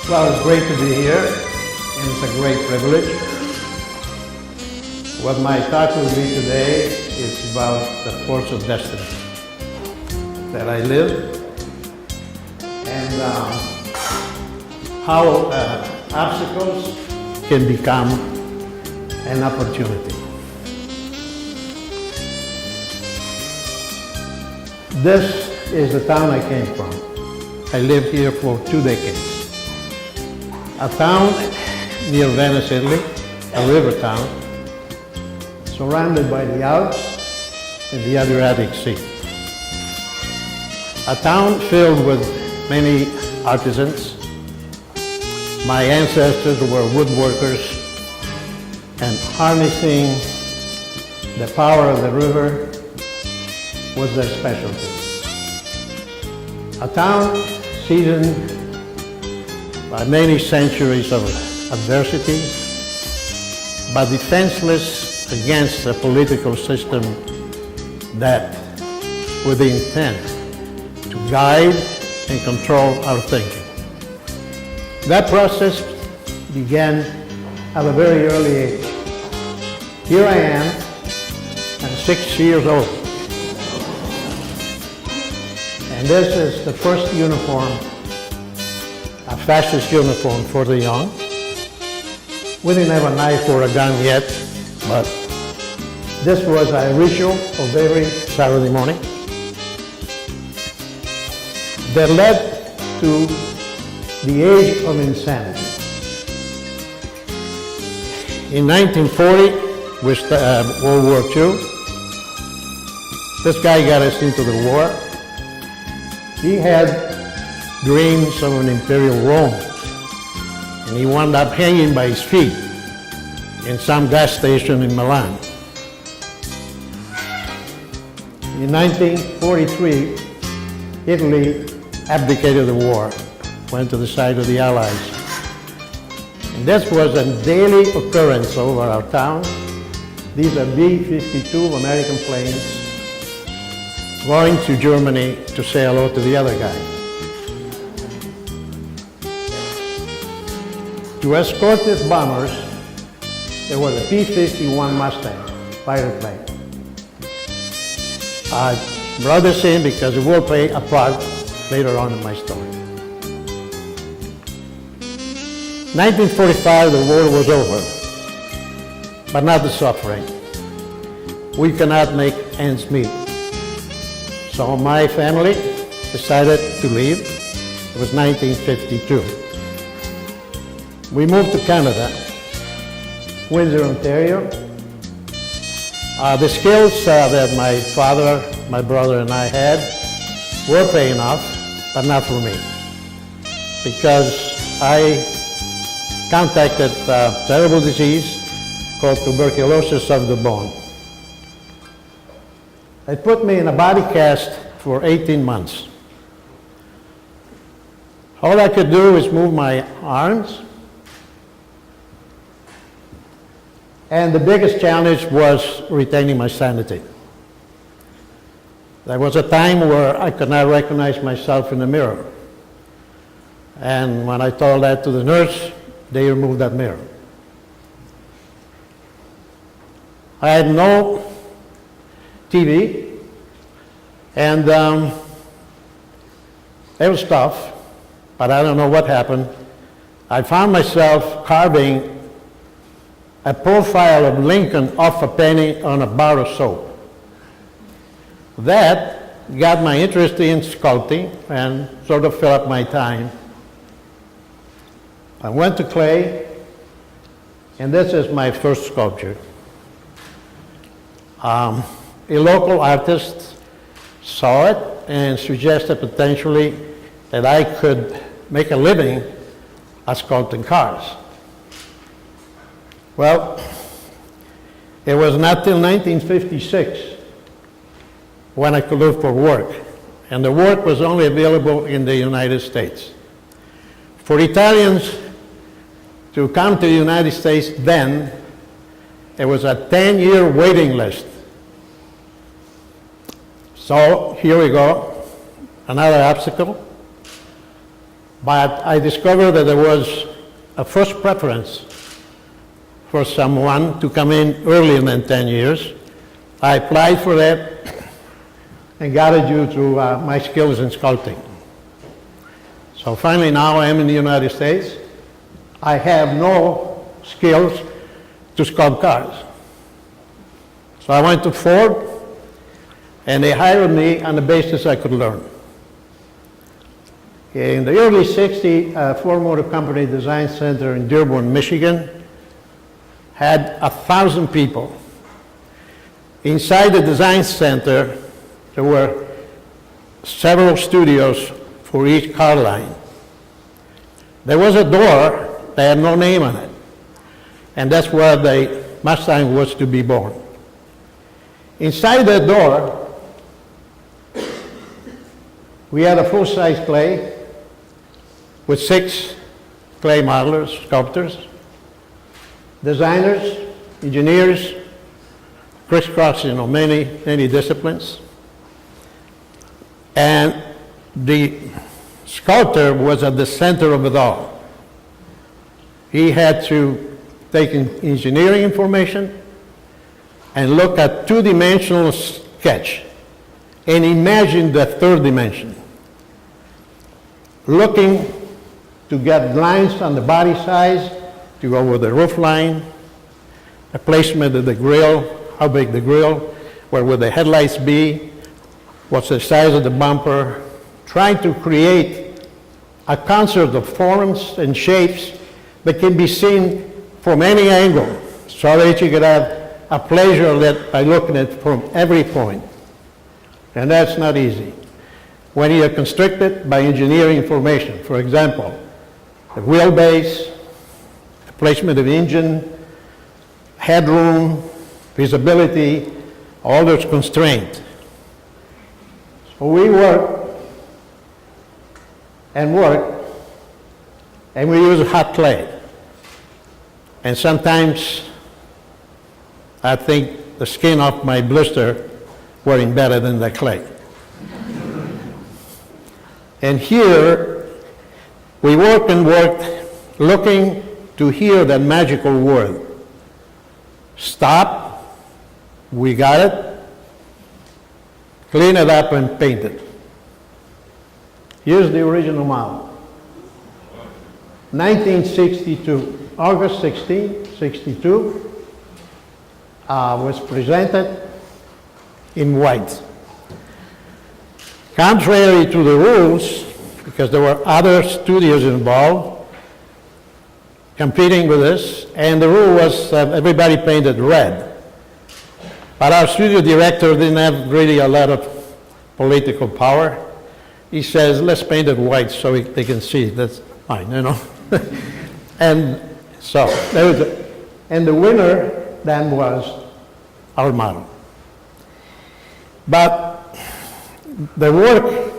Well, it's great to be here, and it's a great privilege. What my talk will be today is about the force of destiny that I live, and how obstacles can become an opportunity. This is the town I came from. I lived here for 2 decades. A town near Venice, Italy, a river town, surrounded by the Alps and the Adriatic Sea. A town filled with many artisans. My ancestors were woodworkers, and harnessing the power of the river was their specialty. A town seasoned by many centuries of adversity, but defenseless against a political system that with the intent to guide and control our thinking. That process began at a very early age. Here I am, I'm 6 years old. And this is the first uniform, a fascist uniform for the young. We didn't have a knife or a gun yet, but this was a ritual of every Saturday morning that led to the age of insanity. In 1940, with World War II, this guy got us into the war. He had dreams of an imperial Rome, and he wound up hanging by his feet in some gas station in Milan. In 1943, Italy abdicated the war, went to the side of the Allies. And this was a daily occurrence over our town. These are B-52 American planes going to Germany to say hello to the other guy. To escort these bombers, there was a P-51 Mustang fighter plane. I brought this in because it will play a part later on in my story. 1945, the war was over, but not the suffering. We cannot make ends meet. So my family decided to leave. It was 1952. We moved to Canada, Windsor, Ontario. The skills that my father, my brother, and I had were paying off, but not for me, because I contracted a terrible disease called tuberculosis of the bone. It put me in a body cast for 18 months. All I could do is move my arms, and the biggest challenge was retaining my sanity. There was a time where I could not recognize myself in the mirror. And when I told that to the nurse, they removed that mirror. I had no TV, and it was tough, but I don't know what happened. I found myself carving a profile of Lincoln off a penny on a bar of soap. That got my interest in sculpting and sort of filled up my time. I went to clay, and this is my first sculpture. A local artist saw it and suggested potentially that I could make a living at sculpting cars. Well, it was not till 1956 when I could look for work, and the work was only available in the United States. For Italians to come to the United States then, there was a 10-year waiting list. So here we go, another obstacle. But I discovered that there was a first preference for someone to come in earlier than 10 years. I applied for that and got it due to my skills in sculpting. So finally now I am in the United States. I have no skills to sculpt cars. So I went to Ford and they hired me on the basis I could learn. In the early 60s, Ford Motor Company Design Center in Dearborn, Michigan had 1,000 people. Inside the design center, there were several studios for each car line. There was a door that had no name on it, and that's where the Mustang was to be born. Inside that door, we had a full-size clay with 6 clay modelers, sculptors, designers, engineers, crisscrossing many disciplines. And the sculptor was at the center of it all. He had to take engineering information and look at two-dimensional sketch and imagine the third dimension. Looking to get lines on the body size, to go over the roof line, the placement of the grille, how big the grille, where would the headlights be, what's the size of the bumper, trying to create a concert of forms and shapes that can be seen from any angle, so that you could have a pleasure that by looking at it from every point. And that's not easy. When you're constricted by engineering information, for example, the wheelbase, the placement of the engine, headroom, visibility, all those constraints. So we work, and we use hot clay. And sometimes I think the skin off my blister wearing better than the clay. And here we worked and worked looking to hear that magical word. Stop, we got it, clean it up and paint it. Here's the original model. 1962, August 16, 62, was presented in white. Contrary to the rules, because there were other studios involved competing with this, and the rule was everybody painted red. But our studio director didn't have really a lot of political power. He says, let's paint it white so they can see. That's fine, you know. And so, there was and the winner then was our model. But the work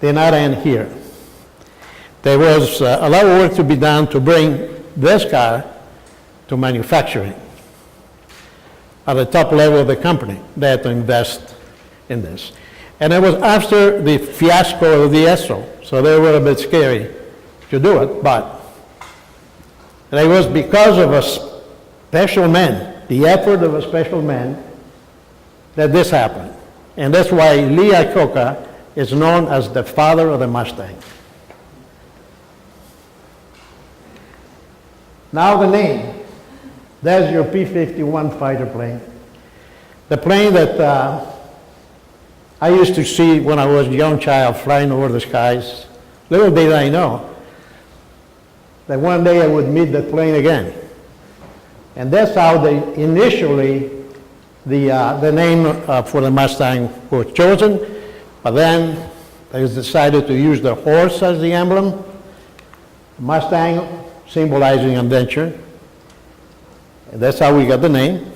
did not end here. There was a lot of work to be done to bring this car to manufacturing. At the top level of the company, they had to invest in this. And it was after the fiasco of the ESO, so they were a bit scary to do it, but it was because of a special man, the effort of a special man, that this happened. And that's why Lee Iacocca is known as the father of the Mustang. Now the name. There's your P-51 fighter plane. The plane that I used to see when I was a young child flying over the skies. Little did I know that one day I would meet that plane again. And that's how initially the name for the Mustang was chosen, but then they decided to use the horse as the emblem, Mustang symbolizing adventure. And that's how we got the name.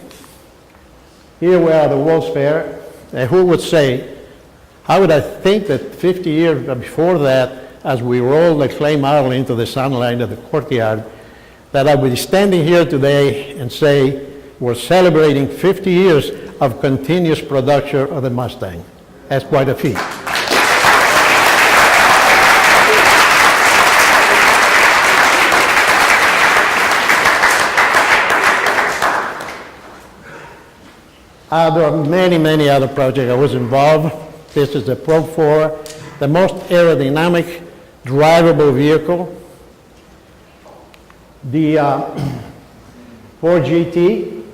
Here we are at the World's Fair, and who would say, how would I think that 50 years before that, as we rolled the clay model into the sunlight of the courtyard, that I would be standing here today and say, we're celebrating 50 years of continuous production of the Mustang. That's quite a feat. There are many, many other projects I was involved. This is the Pro 4, the most aerodynamic, drivable vehicle. The 4 GT,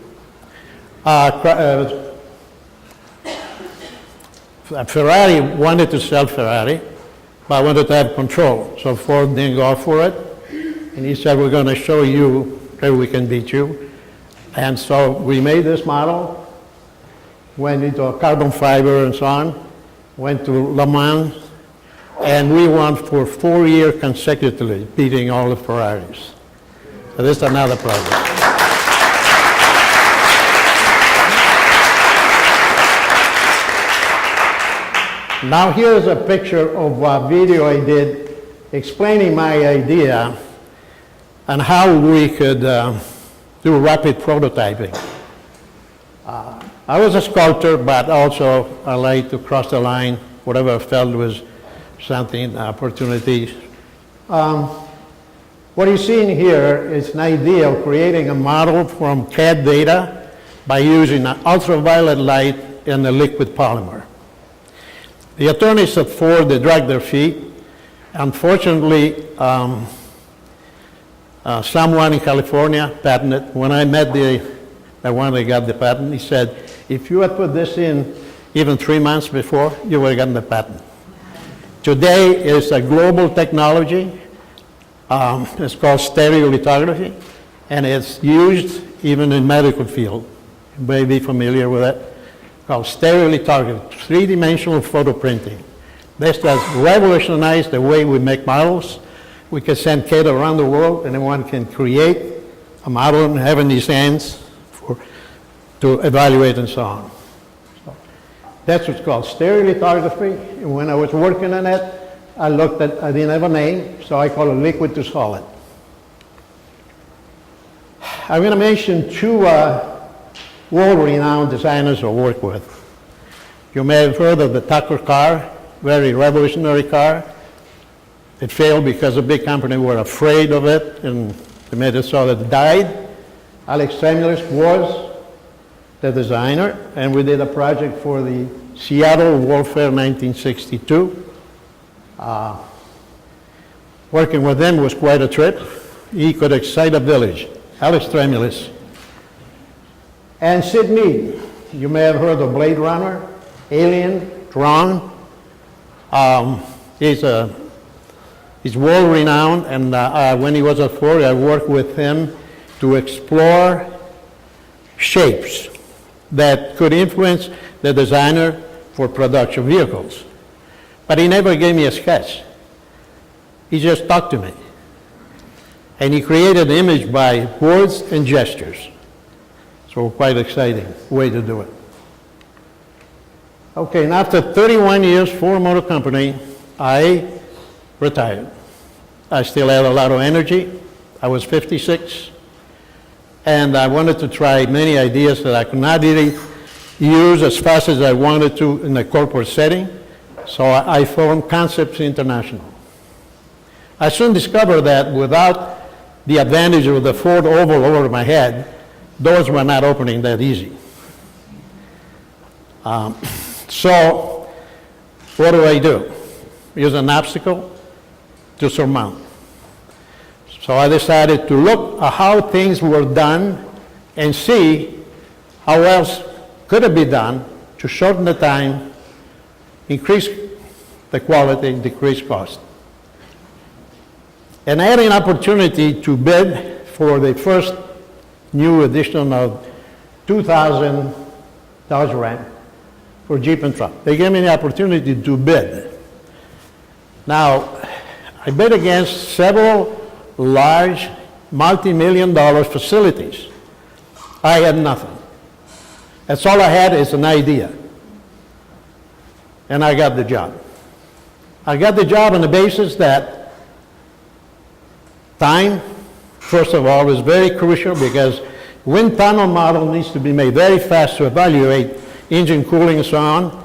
Ferrari wanted to sell Ferrari, but wanted to have control. So Ford didn't go for it. And he said, we're going to show you that we can beat you. And so we made this model, went into a carbon fiber and so on, went to Le Mans, and we won for 4 years consecutively, beating all the Ferraris. So this is another project. Now here's a picture of a video I did explaining my idea and how we could do rapid prototyping. I was a sculptor, but also I like to cross the line, whatever I felt was something, opportunities. What you're seeing here is an idea of creating a model from CAD data by using an ultraviolet light and a liquid polymer. The attorneys at Ford, they dragged their feet. Unfortunately, someone in California patented. When I met the one that got the patent, he said, if you had put this in even 3 months before, you would have gotten the patent. Today it's a global technology. It's called stereolithography, and it's used even in medical field. You may be familiar with it. Called stereolithography, three-dimensional photo printing. This has revolutionized the way we make models. We can send CAD around the world, and anyone can create a model and have in his hands to evaluate and so on. So that's what's called stereolithography. And when I was working on it, I didn't have a name, so I call it liquid to solid. I'm going to mention two world-renowned designers I work with. You may have heard of the Tucker car, very revolutionary car. It failed because the big company were afraid of it, and they made it so that it died. Alex Tremulous was the designer, and we did a project for the Seattle World Fair 1962. Working with him was quite a trip. He could excite a village. Alex Tremulous. And Sid Mead. You may have heard of Blade Runner, Alien, Tron. He's world-renowned, and when he was at Ford, I worked with him to explore shapes that could influence the designer for production vehicles. But he never gave me a sketch. He just talked to me. And he created an image by words and gestures. So quite exciting way to do it. Okay, and after 31 years, Ford Motor Company, I retired. I still had a lot of energy. I was 56. And I wanted to try many ideas that I could not really use as fast as I wanted to in a corporate setting. So I formed Concepts International. I soon discovered that without the advantage of the Ford oval over my head, doors were not opening that easy. So what do? Use an obstacle to surmount. So I decided to look at how things were done and see how else could it be done to shorten the time, increase the quality, decrease cost. And I had an opportunity to bid for the first new edition of 2000 Dodge Ram for Jeep and truck. They gave me the opportunity to bid. Now, I bid against several large multi-million-dollar facilities. I had nothing. That's all I had is an idea. And I got the job. I got the job on the basis that time, first of all, is very crucial because wind tunnel model needs to be made very fast to evaluate engine cooling and so on,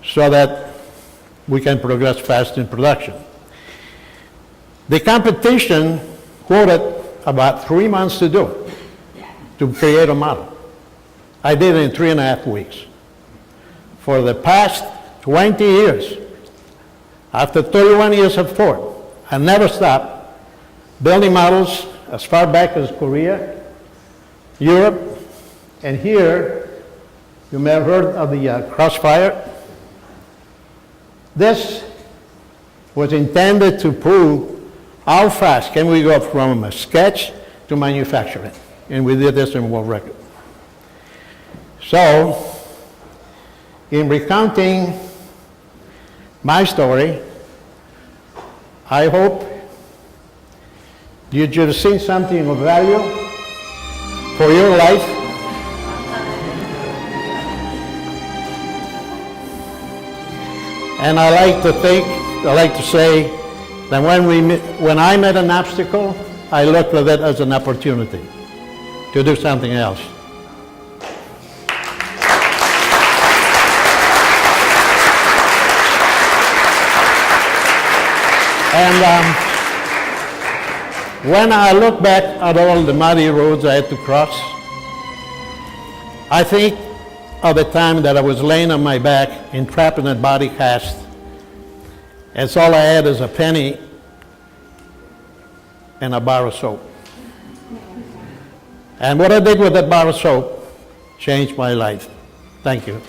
so that we can progress fast in production. The competition quoted about 3 months to do it, to create a model. I did it in 3.5 weeks. For the past 20 years, after 31 years of Ford, I never stopped building models as far back as Korea, Europe, and here, you may have heard of the Crossfire. This was intended to prove how fast can we go from a sketch to manufacturing. And we did this in world record. So, in recounting my story, I hope you've seen something of value for your life. And I like to say that when I met an obstacle, I looked at it as an opportunity to do something else. And when I look back at all the muddy roads I had to cross, I think of the time that I was laying on my back, entrapped in a body cast, and all I had is a penny and a bar of soap. And what I did with that bar of soap changed my life. Thank you.